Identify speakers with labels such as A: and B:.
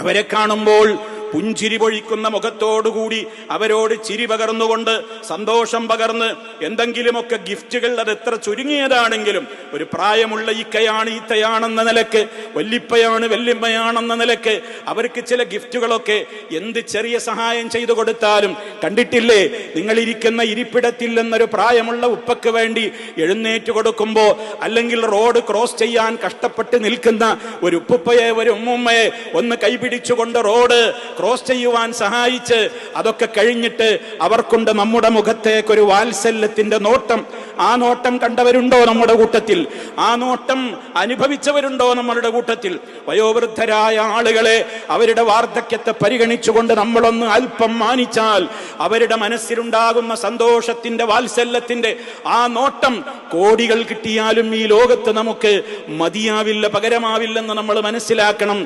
A: അവരെ കാണുമ്പോൾ പുഞ്ചിരി പൊഴിക്കുന്ന മുഖത്തോടുകൂടി അവരോട് ചിരി പകർന്നുകൊണ്ട് സന്തോഷം പകർന്ന് എന്തെങ്കിലുമൊക്കെ ഗിഫ്റ്റുകൾ, അത് എത്ര ചുരുങ്ങിയതാണെങ്കിലും, ഒരു പ്രായമുള്ള ഇക്കയാണ് ഈത്തയാണെന്ന നിലക്ക്, വല്ലിപ്പയാണ് വല്യമ്മയാണെന്ന നിലക്ക് അവർക്ക് ചില ഗിഫ്റ്റുകളൊക്കെ എന്ത് ചെറിയ സഹായം ചെയ്തു കൊടുത്താലും, കണ്ടിട്ടില്ലേ നിങ്ങളിരിക്കുന്ന ഇരിപ്പിടത്തിൽ എന്നൊരു പ്രായമുള്ള ഉപ്പക്ക് വേണ്ടി എഴുന്നേറ്റ് കൊടുക്കുമ്പോ, അല്ലെങ്കിൽ റോഡ് ക്രോസ് ചെയ്യാൻ കഷ്ടപ്പെട്ട് നിൽക്കുന്ന ഒരു ഉപ്പയെ ഒരു ഉമ്മുമ്മയെ ഒന്ന് കൈപിടിച്ചുകൊണ്ട് റോഡ് ക്രോസ് ചെയ്യുവാൻ സഹായിച്ച്, അതൊക്കെ കഴിഞ്ഞിട്ട് അവർക്കുണ്ട് നമ്മുടെ മുഖത്തേക്കൊരു വാത്സല്യത്തിന്റെ നോട്ടം. ആ നോട്ടം കണ്ടവരുണ്ടോ നമ്മുടെ കൂട്ടത്തിൽ? ആ നോട്ടം അനുഭവിച്ചവരുണ്ടോ നമ്മളുടെ കൂട്ടത്തിൽ? വയോവൃദ്ധരായ ആളുകളെ അവരുടെ വാർദ്ധക്യത്തെ പരിഗണിച്ചുകൊണ്ട് നമ്മളൊന്ന് അല്പം മാനിച്ചാൽ അവരുടെ മനസ്സിലുണ്ടാകുന്ന സന്തോഷത്തിന്റെ, വാത്സല്യത്തിന്റെ ആ നോട്ടം കോടികൾ കിട്ടിയാലും ഈ ലോകത്ത് നമുക്ക് മതിയാവില്ല, പകരമാവില്ലെന്ന് നമ്മൾ മനസ്സിലാക്കണം.